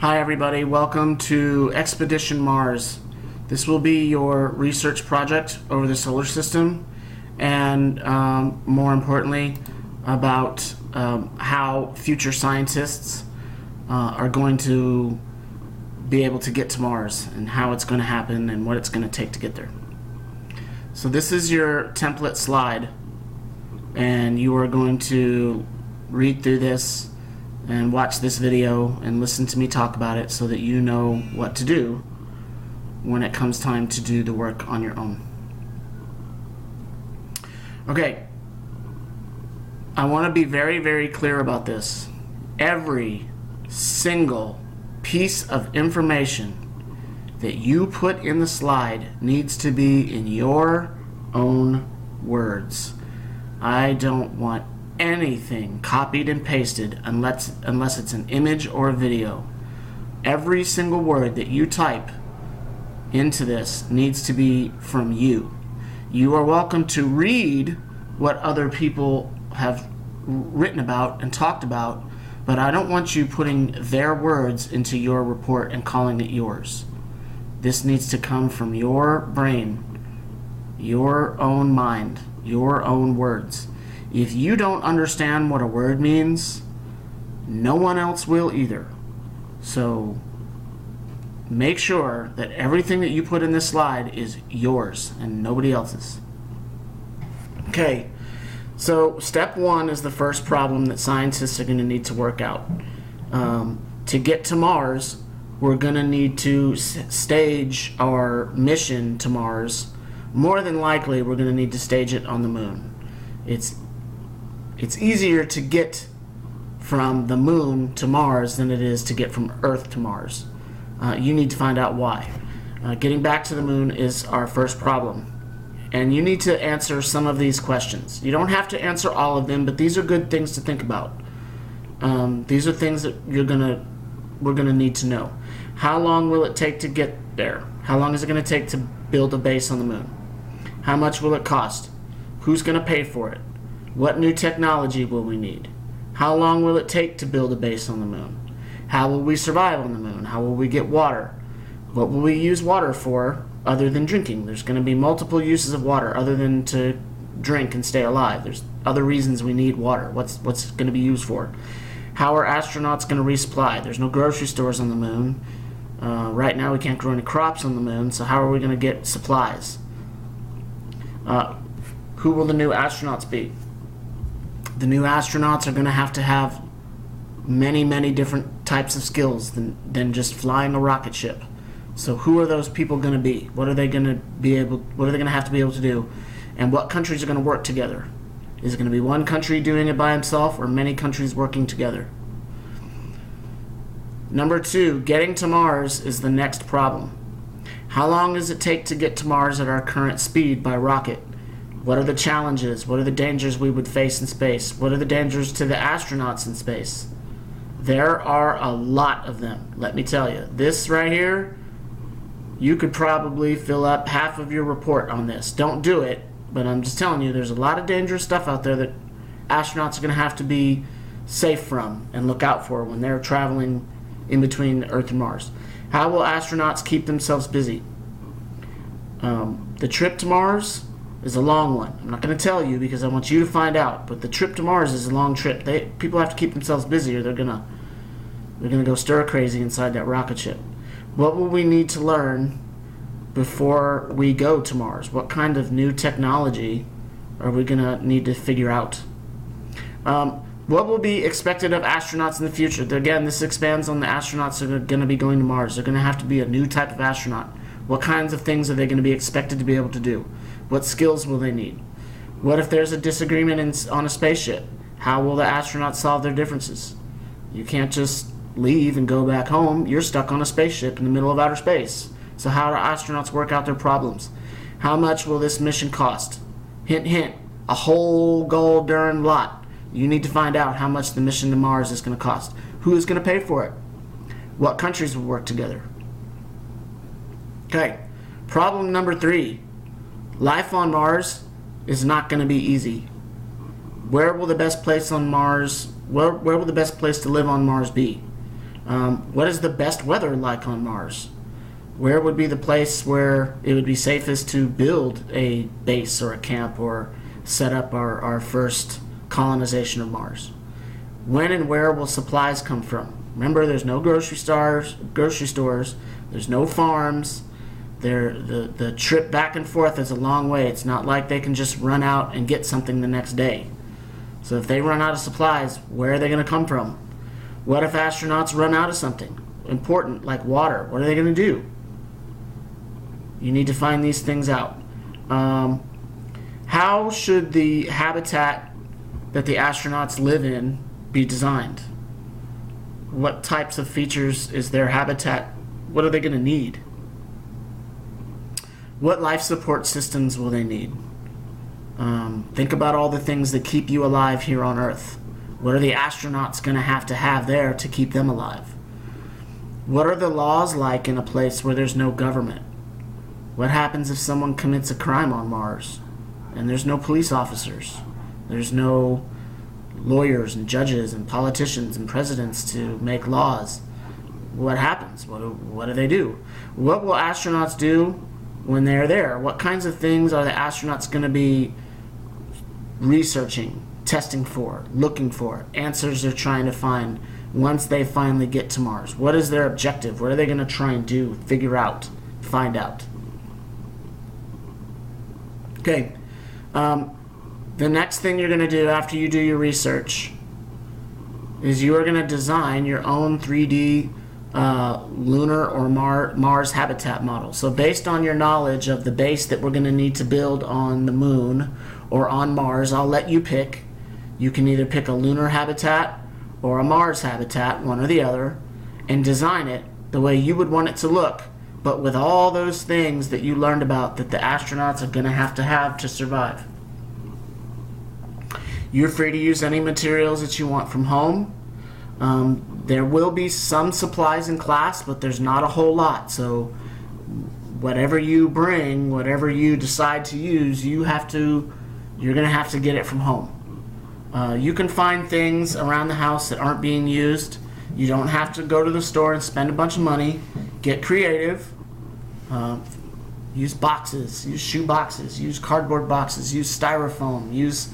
Hi everybody, welcome to Expedition Mars. This will be your research project over the solar system and more importantly about how future scientists are going to be able to get to Mars and how it's going to happen and what it's going to take to get there. So this is your template slide and you are going to read through this and watch this video and listen to me talk about it so that you know what to do when it comes time to do the work on your own. Okay, I want to be very, very clear about this. Every single piece of information that you put in the slide needs to be in your own words. I don't want anything copied and pasted unless it's an image or a video. Every single word that you type into this needs to be from you. You are welcome to read what other people have written about and talked about, but I don't want you putting their words into your report and calling it yours. This needs to come from your brain, your own mind, your own words. If you don't understand what a word means, no one else will either. So make sure that everything that you put in this slide is yours and nobody else's. Okay, so step one is the first problem that scientists are going to need to work out. To get to Mars, we're going to need to stage our mission to Mars. More than likely, we're going to need to stage it on the moon. It's easier to get from the moon to Mars than it is to get from Earth to Mars. You need to find out why. Getting back to the moon is our first problem. And you need to answer some of these questions. You don't have to answer all of them, but these are good things to think about. These are things that we're gonna need to know. How long will it take to get there? How long is it gonna take to build a base on the moon? How much will it cost? Who's gonna pay for it? What new technology will we need? How long will it take to build a base on the moon? How will we survive on the moon? How will we get water? What will we use water for other than drinking? There's going to be multiple uses of water other than to drink and stay alive. There's other reasons we need water. What's going to be used for? How are astronauts going to resupply? There's no grocery stores on the moon. Right now we can't grow any crops on the moon, so how are we going to get supplies? Who will the new astronauts be? The new astronauts are going to have many, many different types of skills than just flying a rocket ship. So who are those people going to be? What are they going to have to be able to do? And what countries are going to work together? Is it going to be one country doing it by himself or many countries working together? Number two, getting to Mars is the next problem. How long does it take to get to Mars at our current speed by rocket? What are the challenges? What are the dangers we would face in space? What are the dangers to the astronauts in space? There are a lot of them, let me tell you. This right here, you could probably fill up half of your report on this. Don't do it, but I'm just telling you, there's a lot of dangerous stuff out there that astronauts are going to have to be safe from and look out for when they're traveling in between Earth and Mars. How will astronauts keep themselves busy? The trip to Mars is a long one. I'm not going to tell you because I want you to find out, but the trip to Mars is a long trip. People have to keep themselves busy or they're going to go stir crazy inside that rocket ship. What will we need to learn before we go to Mars? What kind of new technology are we going to need to figure out? What will be expected of astronauts in the future? Again, this expands on the astronauts that are going to be going to Mars. They're going to have to be a new type of astronaut. What kinds of things are they going to be expected to be able to do? What skills will they need? What if there's a disagreement on a spaceship? How will the astronauts solve their differences? You can't just leave and go back home. You're stuck on a spaceship in the middle of outer space. So how do astronauts work out their problems? How much will this mission cost? Hint, hint, a whole gold darn lot. You need to find out how much the mission to Mars is going to cost. Who is going to pay for it? What countries will work together? Okay, problem number 3. Life on Mars is not going to be easy. Where will the best place on Mars, where will the best place to live on Mars be? What is the best weather like on Mars? Where would be the place where it would be safest to build a base or a camp or set up our first colonization of Mars? When and where will supplies come from? Remember, there's no grocery stores, there's no farms. The trip back and forth is a long way. It's not like they can just run out and get something the next day. So if they run out of supplies, where are they going to come from? What if astronauts run out of something important like water? What are they going to do? You need to find these things out. How should the habitat that the astronauts live in be designed? What types of features is their habitat? What are they going to need? What life support systems will they need? Think about all the things that keep you alive here on Earth. What are the astronauts going to have there to keep them alive? What are the laws like in a place where there's no government? What happens if someone commits a crime on Mars and there's no police officers? There's no lawyers and judges and politicians and presidents to make laws. What happens? What do they do? What will astronauts do when they're there? What kinds of things are the astronauts going to be researching, testing for, looking for, answers they're trying to find once they finally get to Mars? What is their objective? What are they going to try and do, figure out, find out? Okay. The next thing you're going to do after you do your research is you are going to design your own 3D lunar or Mars habitat model. So based on your knowledge of the base that we're going to need to build on the moon or on Mars, I'll let you pick. You can either pick a lunar habitat or a Mars habitat, one or the other, and design it the way you would want it to look, but with all those things that you learned about that the astronauts are going to have to survive. You're free to use any materials that you want from home. There will be some supplies in class, but there's not a whole lot. So whatever you bring, whatever you decide to use, you're going to have to get it from home. You can find things around the house that aren't being used. You don't have to go to the store and spend a bunch of money. Get creative. Use boxes, use shoe boxes, use cardboard boxes, use styrofoam, use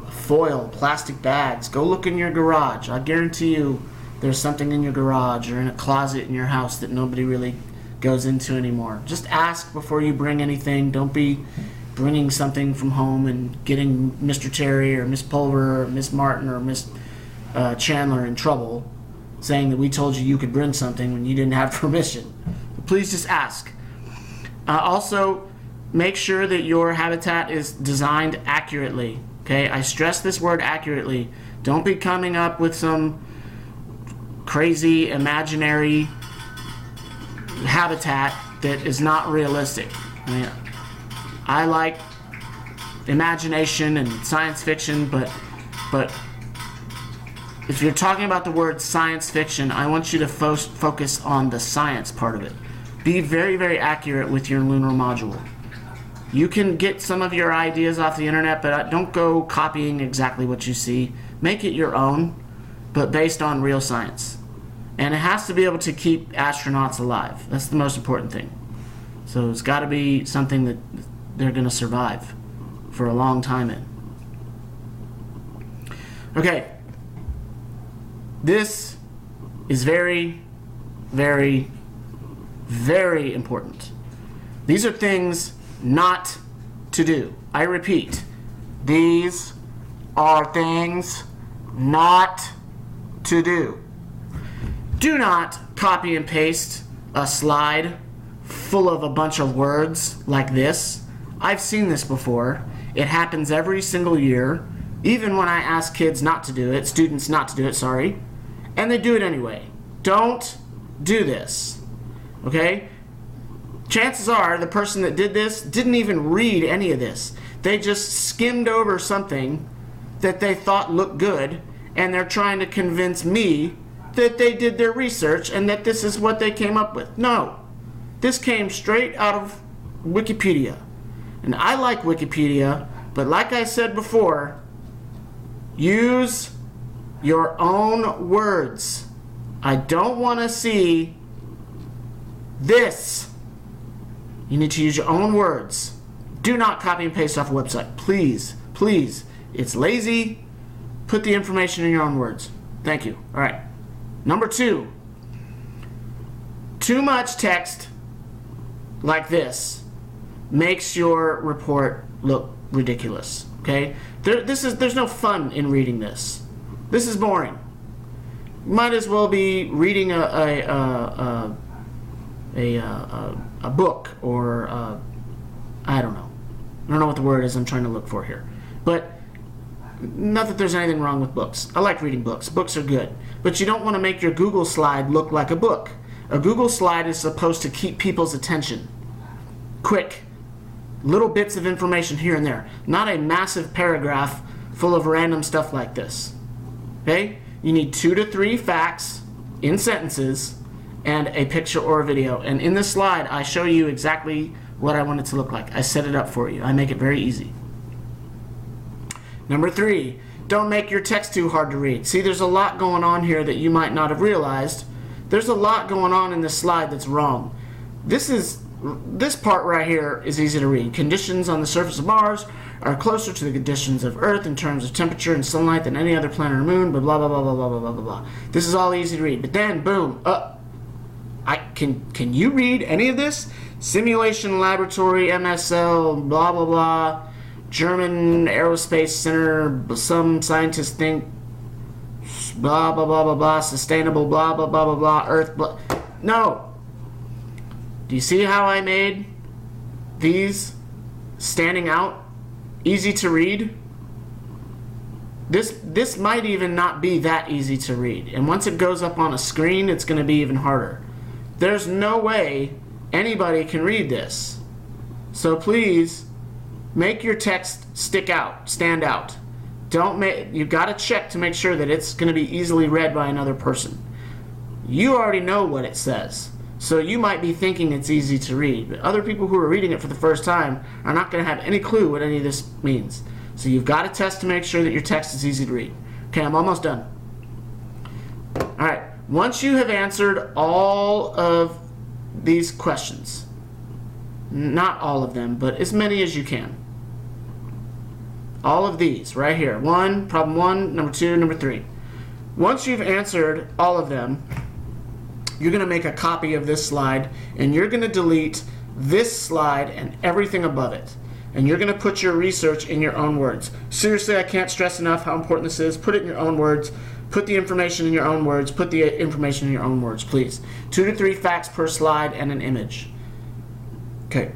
foil, plastic bags. Go look in your garage. I guarantee you there's something in your garage or in a closet in your house that nobody really goes into anymore. Just ask before you bring anything. Don't be bringing something from home and getting Mr. Terry or Miss Pulver or Miss Martin or Miss Chandler in trouble saying that we told you could bring something when you didn't have permission. Please just ask. Also, make sure that your habitat is designed accurately. Okay, I stress this word accurately. Don't be coming up with some crazy imaginary habitat that is not realistic. I like imagination and science fiction, but if you're talking about the word science fiction, I want you to focus on the science part of it. Be very, very accurate with your lunar module. You can get some of your ideas off the internet, but don't go copying exactly what you see. Make it your own, but based on real science. And it has to be able to keep astronauts alive. That's the most important thing. So it's got to be something that they're going to survive for a long time in. Okay. This is very, very, very important. These are things not to do. I repeat, these are things not to do. Do not copy and paste a slide full of a bunch of words like this. I've seen this before. It happens every single year, even when I ask kids not to do it, students not to do it, sorry, and they do it anyway. Don't do this, okay? Chances are the person that did this didn't even read any of this. They just skimmed over something that they thought looked good, and they're trying to convince me that they did their research and that this is what they came up with. No, this came straight out of Wikipedia. And I like Wikipedia, but like I said before, use your own words. I don't want to see this. You need to use your own words. Do not copy and paste off a website. Please, please. It's lazy. Put the information in your own words. Thank you. All right. Number 2. Too much text like this makes your report look ridiculous. Okay? There's no fun in reading this. This is boring. You might as well be reading a book, or I don't know. I don't know what the word is I'm trying to look for here. But not that there's anything wrong with books. I like reading books. Books are good. But you don't want to make your Google slide look like a book. A Google slide is supposed to keep people's attention. Quick. Little bits of information here and there. Not a massive paragraph full of random stuff like this. Okay? You need 2 to 3 facts in sentences and a picture or a video. And in this slide, I show you exactly what I want it to look like. I set it up for you. I make it very easy. Number 3, don't make your text too hard to read. See, there's a lot going on here that you might not have realized. There's a lot going on in this slide that's wrong. This part right here is easy to read. Conditions on the surface of Mars are closer to the conditions of Earth in terms of temperature and sunlight than any other planet or moon, blah, blah, blah, blah, blah, blah, blah, blah, blah. This is all easy to read. But then, boom, can you read any of this? Simulation Laboratory, MSL, blah, blah, blah, German Aerospace Center, some scientists think, blah, blah, blah, blah, blah, sustainable, blah, blah, blah, blah, blah, Earth, blah. No. Do you see how I made these standing out, easy to read? This might even not be that easy to read. And once it goes up on a screen, it's going to be even harder. There's no way anybody can read this. So please, make your text stick out, stand out. You've got to check to make sure that it's going to be easily read by another person. You already know what it says. So you might be thinking it's easy to read, but other people who are reading it for the first time are not going to have any clue what any of this means. So you've got to test to make sure that your text is easy to read. Okay, I'm almost done. All right, once you have answered all of these questions, not all of them, but as many as you can. All of these right here. Problem 1, number 2, number 3. Once you've answered all of them, you're going to make a copy of this slide, and you're going to delete this slide and everything above it. And you're going to put your research in your own words. Seriously, I can't stress enough how important this is. Put it in your own words. Put the information in your own words. Put the information in your own words, please. 2 to 3 facts per slide and an image. Okay.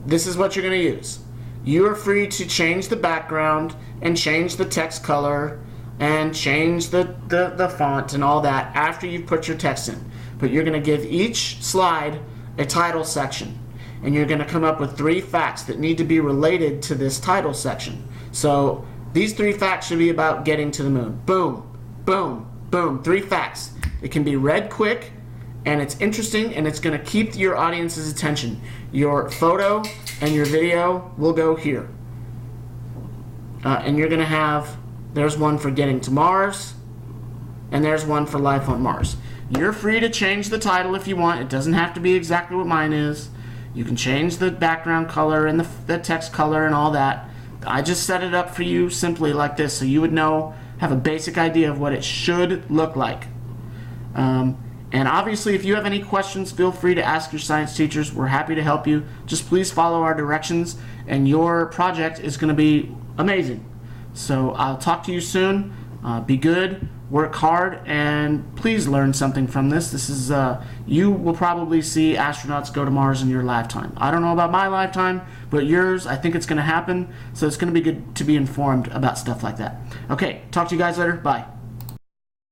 This is what you're going to use. You are free to change the background and change the text color and change the font and all that after you've put your text in. But you're going to give each slide a title section. And you're going to come up with 3 facts that need to be related to this title section. So these 3 facts should be about getting to the moon. Boom, boom, boom. 3 facts. It can be read quick, and it's interesting, and it's going to keep your audience's attention. Your photo and your video will go here. And you're going to have, there's one for getting to Mars, and there's one for life on Mars. You're free to change the title if you want. It doesn't have to be exactly what mine is. You can change the background color and the text color and all that. I just set it up for you simply like this so you would know, have a basic idea of what it should look like. And obviously, if you have any questions, feel free to ask your science teachers. We're happy to help you. Just please follow our directions, and your project is going to be amazing. So I'll talk to you soon. Be good, work hard, and please learn something from this. This is you will probably see astronauts go to Mars in your lifetime. I don't know about my lifetime, but yours, I think it's going to happen. So it's going to be good to be informed about stuff like that. Okay, talk to you guys later. Bye.